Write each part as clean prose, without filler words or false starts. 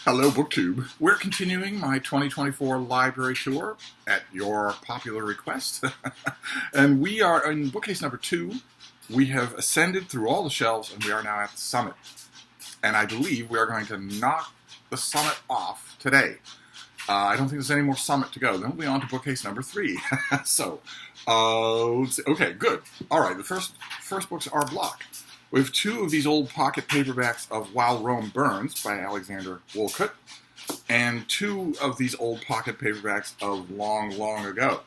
Hello, BookTube. We're continuing my 2024 library tour at your popular request. And we are in bookcase number 2. We have ascended through all the shelves, and we are now at the summit. And I believe we are going to knock the summit off today. I don't think there's any more summit to go. Then we'll be on to bookcase number 3. So, let's see. Okay, good. All right, the first books are blocked. We have 2 of these old pocket paperbacks of While Rome Burns by Alexander Woolcott, and 2 of these old pocket paperbacks of Long, Long Ago.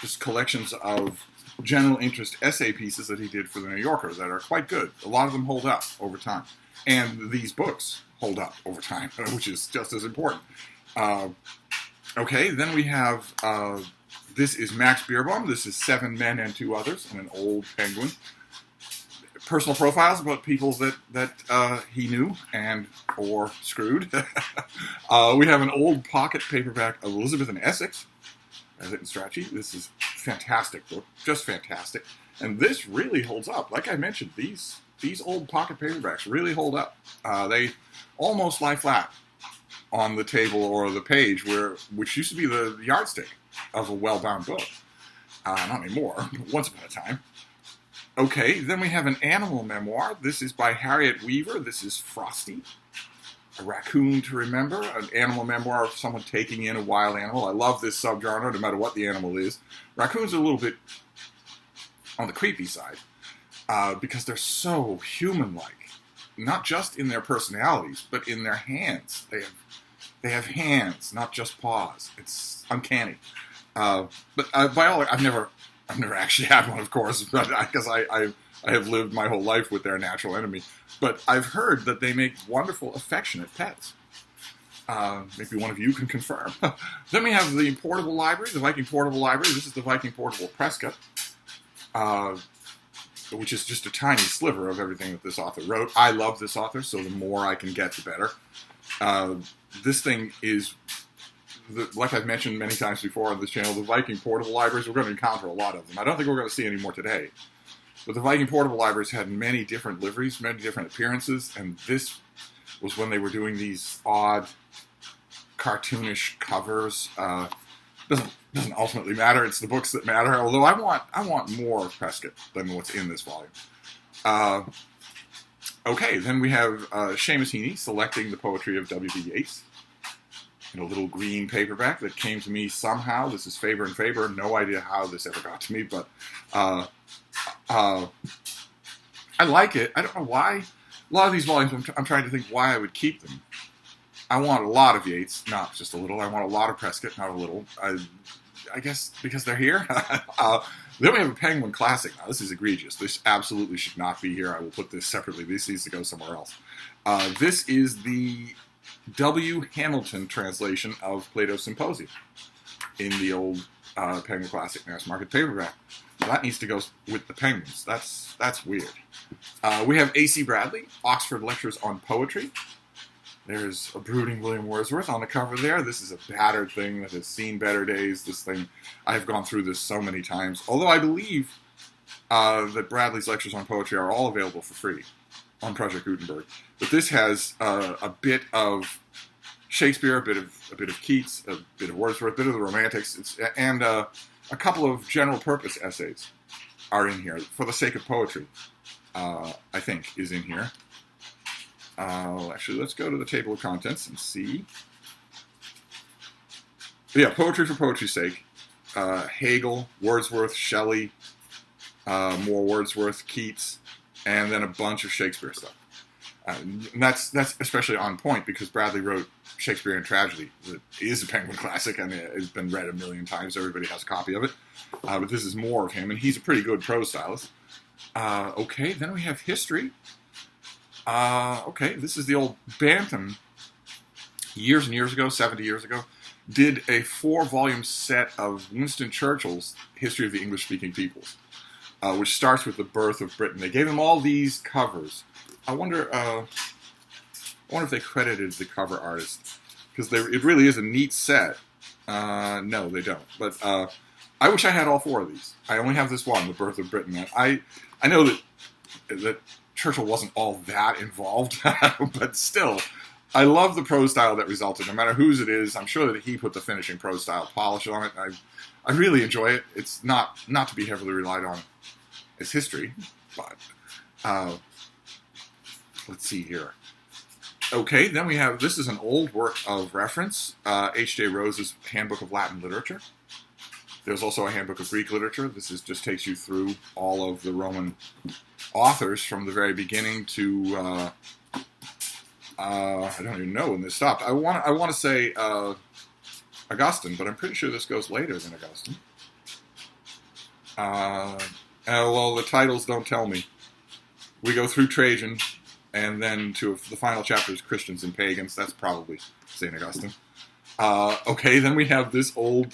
Just collections of general interest essay pieces that he did for the New Yorker that are quite good. A lot of them hold up over time. And these books hold up over time, which is just as important. Okay, then we have, this is Max Beerbohm. This is 7 Men and 2 Others, and an old Penguin. Personal profiles about people that he knew and or screwed. We have an old pocket paperback of Elizabeth and Essex, as it in Strachey. This is a fantastic book, just fantastic. And this really holds up. Like I mentioned, these old pocket paperbacks really hold up. They almost lie flat on the table or the page, which used to be the yardstick of a well-bound book. Not anymore, once upon a time. Okay, then we have an animal memoir. This is by Harriet Weaver. This is Frosty, a raccoon to remember, an animal memoir of someone taking in a wild animal. I love this subgenre, no matter what the animal is. Raccoons are a little bit on the creepy side because they're so human-like, not just in their personalities, but in their hands. They have hands, not just paws. It's uncanny. But by all, I've never actually had one, of course, but because I have lived my whole life with their natural enemy. But I've heard that they make wonderful, affectionate pets. Maybe one of you can confirm. Then we have the Portable Library, the Viking Portable Library. This is the Viking Portable Prescott, which is just a tiny sliver of everything that this author wrote. I love this author, so the more I can get, the better. This thing is... like I've mentioned many times before on this channel, the Viking Portable Libraries, we're going to encounter a lot of them. I don't think we're going to see any more today. But the Viking Portable Libraries had many different liveries, many different appearances, and this was when they were doing these odd, cartoonish covers. Doesn't ultimately matter. It's the books that matter. Although I want more of Prescott than what's in this volume. Okay, then we have Seamus Heaney selecting the poetry of W.B. Yeats. In a little green paperback that came to me somehow. This is Faber and Faber. No idea how this ever got to me, but I like it. I don't know why. A lot of these volumes, I'm trying to think why I would keep them. I want a lot of Yeats, not just a little. I want a lot of Prescott, not a little. I guess because they're here. Then we have a Penguin Classic. Now, this is egregious. This absolutely should not be here. I will put this separately. This needs to go somewhere else. This is the W. Hamilton translation of Plato's Symposium in the old Penguin Classic Mass Market paperback. So that needs to go with the Penguins. That's weird. We have A.C. Bradley, Oxford Lectures on Poetry. There's a brooding William Wordsworth on the cover there. This is a battered thing that has seen better days. This thing, I've gone through this so many times. Although I believe that Bradley's lectures on poetry are all available for free on Project Gutenberg. But this has a bit of Shakespeare, a bit of Keats, a bit of Wordsworth, a bit of the Romantics, and a couple of general purpose essays are in here. For the Sake of Poetry, I think, is in here. Actually, let's go to the table of contents and see. Yeah, Poetry for Poetry's Sake. Hegel, Wordsworth, Shelley, more Wordsworth, Keats, and then a bunch of Shakespeare stuff. And that's especially on point because Bradley wrote Shakespeare and Tragedy. It is a Penguin Classic and it's been read a million times. Everybody has a copy of it. But this is more of him, and he's a pretty good prose stylist. Okay, then we have History. Okay, this is the old Bantam. Years and years ago, 70 years ago, did a 4-volume set of Winston Churchill's History of the English-Speaking Peoples, which starts with the birth of Britain. They gave him all these covers. I wonder if they credited the cover artist, because it really is a neat set. No, they don't. But I wish I had all 4 of these. I only have this one, The Birth of Britain. I know that Churchill wasn't all that involved, but still, I love the prose style that resulted. No matter whose it is, I'm sure that he put the finishing prose style polish on it. I really enjoy it. It's not to be heavily relied on as history, but let's see here. Okay, then we have, this is an old work of reference, H.J. Rose's Handbook of Latin Literature. There's also a Handbook of Greek Literature. This just takes you through all of the Roman authors from the very beginning to, I don't even know when this stopped. I want to say Augustine, but I'm pretty sure this goes later than Augustine. Well, the titles don't tell me. We go through Trajan, and then to the final chapter is Christians and Pagans. That's probably St. Augustine. Okay, then we have this old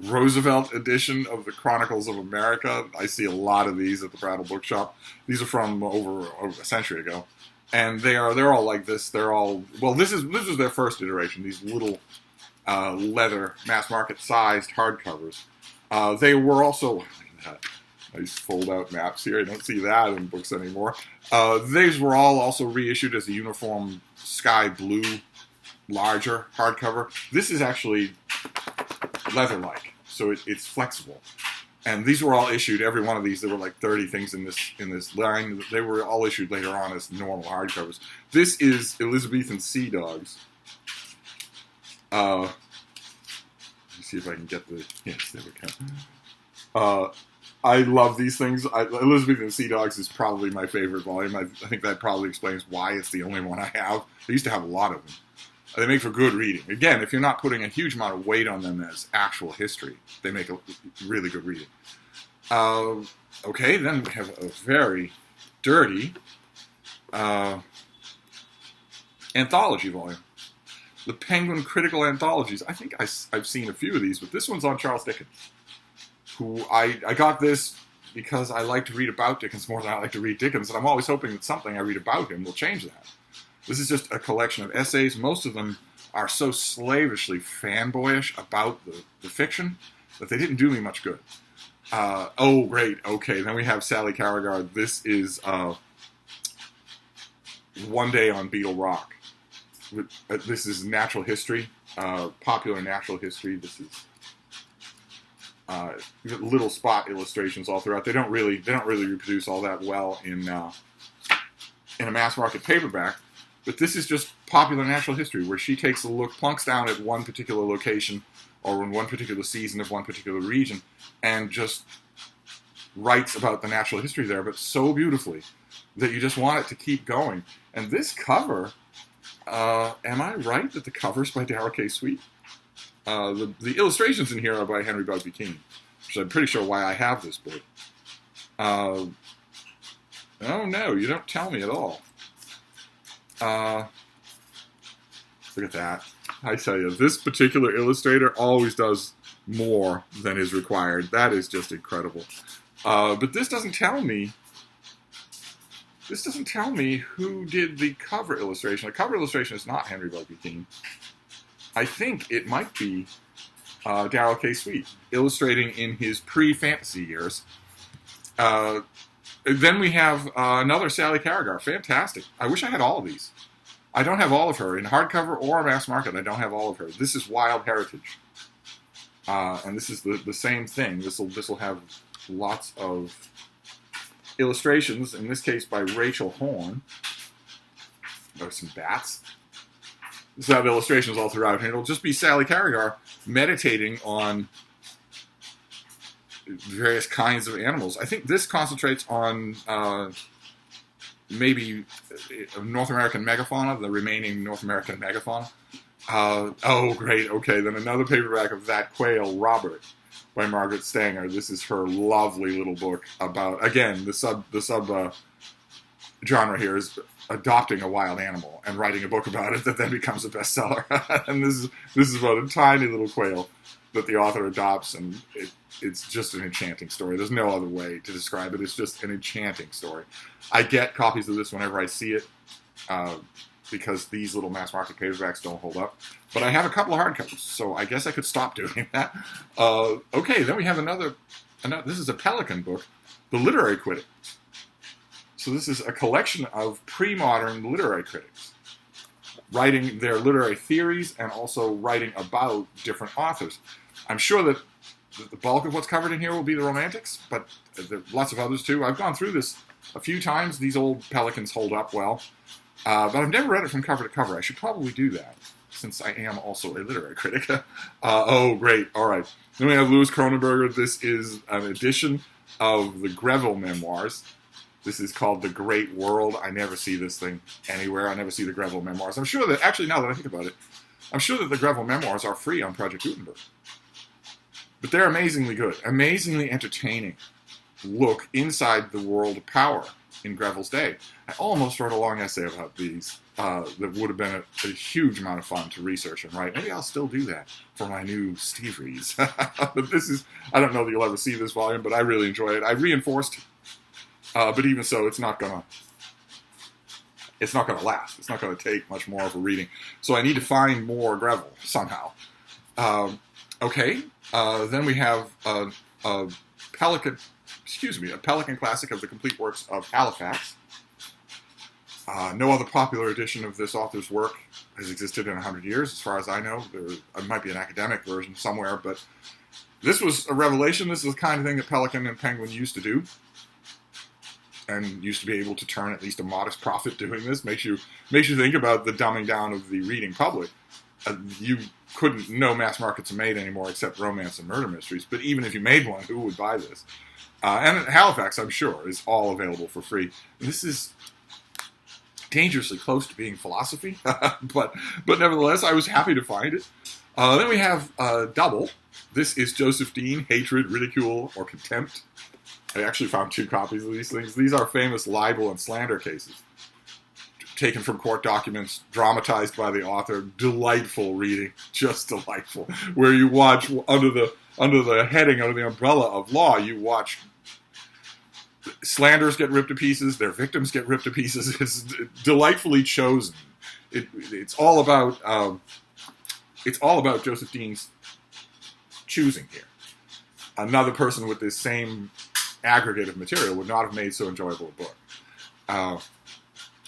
Roosevelt edition of the Chronicles of America. I see a lot of these at the Brattle Bookshop. These are from over a century ago, and they're all like this. They're all, well, this is their first iteration. These little leather mass market sized hardcovers. They were also, look at that. Nice fold-out maps here. I don't see that in books anymore. These were all also reissued as a uniform sky blue, larger hardcover. This is actually leather-like, so it's flexible. And these were all issued. Every one of these, there were like 30 things in this line. They were all issued later on as normal hardcovers. This is Elizabethan Sea Dogs. Let me see if I can get the. Yes, there we go. I love these things. Elizabethan Sea Dogs is probably my favorite volume. I think that probably explains why it's the only one I have. I used to have a lot of them. They make for good reading. Again, if you're not putting a huge amount of weight on them as actual history, they make a really good reading. Okay, then we have a very dirty anthology volume. The Penguin Critical Anthologies. I think I've seen a few of these, but this one's on Charles Dickens. Who I got this because I like to read about Dickens more than I like to read Dickens, and I'm always hoping that something I read about him will change that. This is just a collection of essays. Most of them are so slavishly fanboyish about the fiction that they didn't do me much good. Oh, great. Okay, then we have Sally Carragher. This is One Day on Beetle Rock. This is natural history, popular natural history. This is little spot illustrations all throughout. They don't really reproduce all that well in a mass market paperback. But this is just popular natural history, where she takes a look, plunks down at one particular location or in one particular season of one particular region, and just writes about the natural history there, but so beautifully that you just want it to keep going. And this cover, am I right that the cover's by Darrell K. Sweet? The illustrations in here are by Henry Bugby King, which I'm pretty sure why I have this book. Oh no, you don't tell me at all. Look at that. I tell you, this particular illustrator always does more than is required. That is just incredible. But this doesn't tell me who did the cover illustration. The cover illustration is not Henry Bugby King. I think it might be Darrell K. Sweet, illustrating in his pre-fantasy years. Then we have another Sally Carragher. Fantastic. I wish I had all of these. I don't have all of her. In hardcover or mass market, I don't have all of her. This is Wild Heritage. And this is the same thing. This will have lots of illustrations, in this case by Rachel Horn. There's some bats. This will have illustrations all throughout, and it'll just be Sally Carragher meditating on various kinds of animals. I think this concentrates on maybe North American megafauna, the remaining North American megafauna. Oh, great. Okay, then another paperback of That Quail, Robert, by Margaret Stanger. This is her lovely little book about, again, the sub genre here is adopting a wild animal and writing a book about it that then becomes a bestseller. And this is about a tiny little quail that the author adopts, and it's just an enchanting story. There's no other way to describe it. It's just an enchanting story. I get copies of this whenever I see it, because these little mass market paperbacks don't hold up. But I have a couple of hardcovers, so I guess I could stop doing that. Okay, then we have another. This is a Pelican book, The Literary Critics. So this is a collection of pre-modern literary critics. writing their literary theories and also writing about different authors. I'm sure that the bulk of what's covered in here will be the romantics, but there are lots of others too. I've gone through this a few times. These old Pelicans hold up well, but I've never read it from cover to cover. I should probably do that, since I am also a literary critic. Oh, great. All right. Then we have Louis Kronenberger. This is an edition of the Greville memoirs. This is called The Great World. I never see this thing anywhere. I never see the Greville memoirs. I'm sure that, actually, now that I think about it, I'm sure that the Greville memoirs are free on Project Gutenberg. But they're amazingly good, amazingly entertaining look inside the world of power in Greville's day. I almost wrote a long essay about these that would have been a huge amount of fun to research and write. Maybe I'll still do that for my new Steve Reads. But this is, I don't know that you'll ever see this volume, but I really enjoy it. I reinforced, but even so, it's not gonna last. It's not gonna take much more of a reading. So I need to find more Greville somehow. Okay, then we have a Pelican classic of the complete works of Halifax. No other popular edition of this author's work has existed in 100 years, as far as I know. There might be an academic version somewhere, but this was a revelation. This is the kind of thing that Pelican and Penguin used to do, and used to be able to turn at least a modest profit doing this. Makes you think about the dumbing down of the reading public. No mass markets are made anymore except romance and murder mysteries. But even if you made one, who would buy this? And Halifax, I'm sure, is all available for free. This is dangerously close to being philosophy, but nevertheless, I was happy to find it. Then we have Double. This is Joseph Dean, Hatred, Ridicule, or Contempt. I actually found 2 copies of these things. These are famous libel and slander cases, taken from court documents, dramatized by the author. Delightful reading, just delightful. Where you watch under the heading, under the umbrella of law, you watch slanders get ripped to pieces, their victims get ripped to pieces. It's delightfully chosen. It's all about Joseph Dean's choosing here. Another person with this same aggregate of material would not have made so enjoyable a book.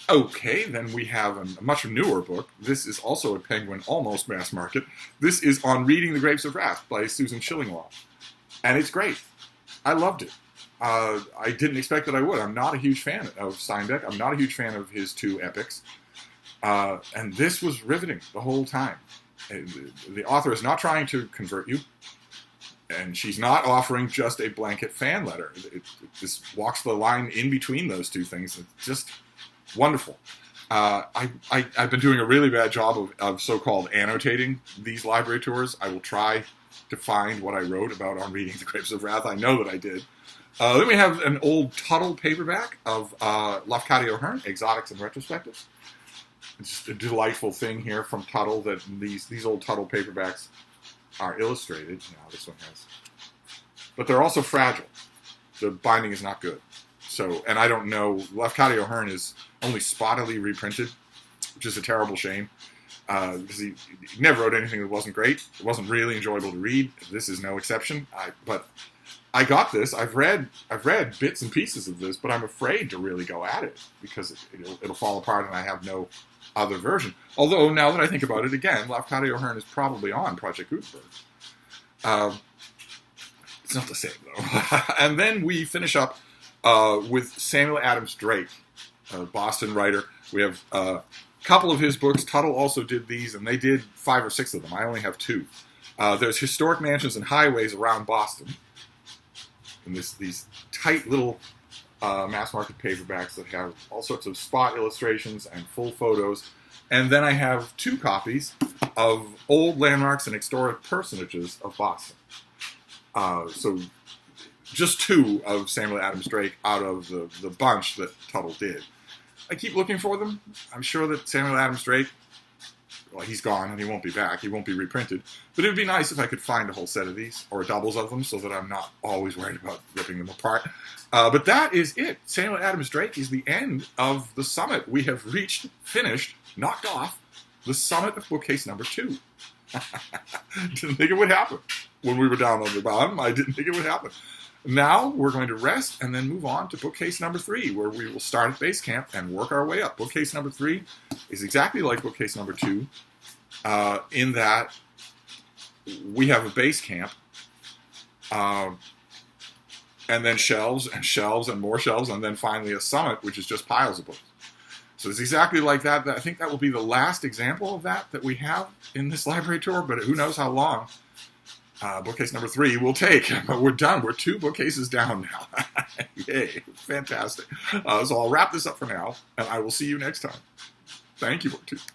Okay, then we have a much newer book. This is also a Penguin, almost mass market. This is On Reading the Grapes of Wrath by Susan Shillinglaw. And it's great. I loved it. I didn't expect that I would. I'm not a huge fan of Steinbeck. I'm not a huge fan of his 2 epics. And this was riveting the whole time. The author is not trying to convert you. And she's not offering just a blanket fan letter. This walks the line in between those 2 things. It's just wonderful. I've been doing a really bad job of so-called annotating these library tours. I will try to find what I wrote about On Reading the Grapes of Wrath. I know that I did. Then we have an old Tuttle paperback of Lafcadio O'Hearn, Exotics and Retrospectives. It's just a delightful thing here from Tuttle that these old Tuttle paperbacks are illustrated. Now this one has. But they're also fragile. The binding is not good. So, and I don't know, Lafcadio O'Hearn is only spottily reprinted, which is a terrible shame. Because he never wrote anything that wasn't great. It wasn't really enjoyable to read. This is no exception. But I got this. I've read bits and pieces of this, but I'm afraid to really go at it because it'll fall apart and I have no other version. Although, now that I think about it again, Lafcadio O'Hearn is probably on Project Gutenberg. It's not the same, though. And then we finish up with Samuel Adams Drake, a Boston writer. We have a couple of his books. Tuttle also did these, and they did 5 or 6 of them. I only have 2. There's Historic Mansions and Highways Around Boston. And these tight little mass market paperbacks that have all sorts of spot illustrations and full photos. And then I have 2 copies of Old Landmarks and Historic Personages of Boston. So just 2 of Samuel Adams Drake out of the bunch that Tuttle did. I keep looking for them. I'm sure that Samuel Adams Drake, well, he's gone and he won't be back. He won't be reprinted. But it would be nice if I could find a whole set of these, or doubles of them, so that I'm not always worried about ripping them apart. But that is it. Samuel Adams Drake is the end of the summit. We have reached, finished, knocked off the summit of bookcase number 2. Didn't think it would happen when we were down on the bottom. I didn't think it would happen. Now we're going to rest and then move on to bookcase number 3, where we will start at base camp and work our way up. Bookcase number 3 is exactly like bookcase number 2 in that we have a base camp and then shelves and shelves and more shelves, and then finally a summit, which is just piles of books. So it's exactly like that. I think that will be the last example of that we have in this library tour, but who knows how long bookcase number 3 will take. But we're done. We're 2 bookcases down now. Yay. Fantastic. So I'll wrap this up for now, and I will see you next time. Thank you, BookTube.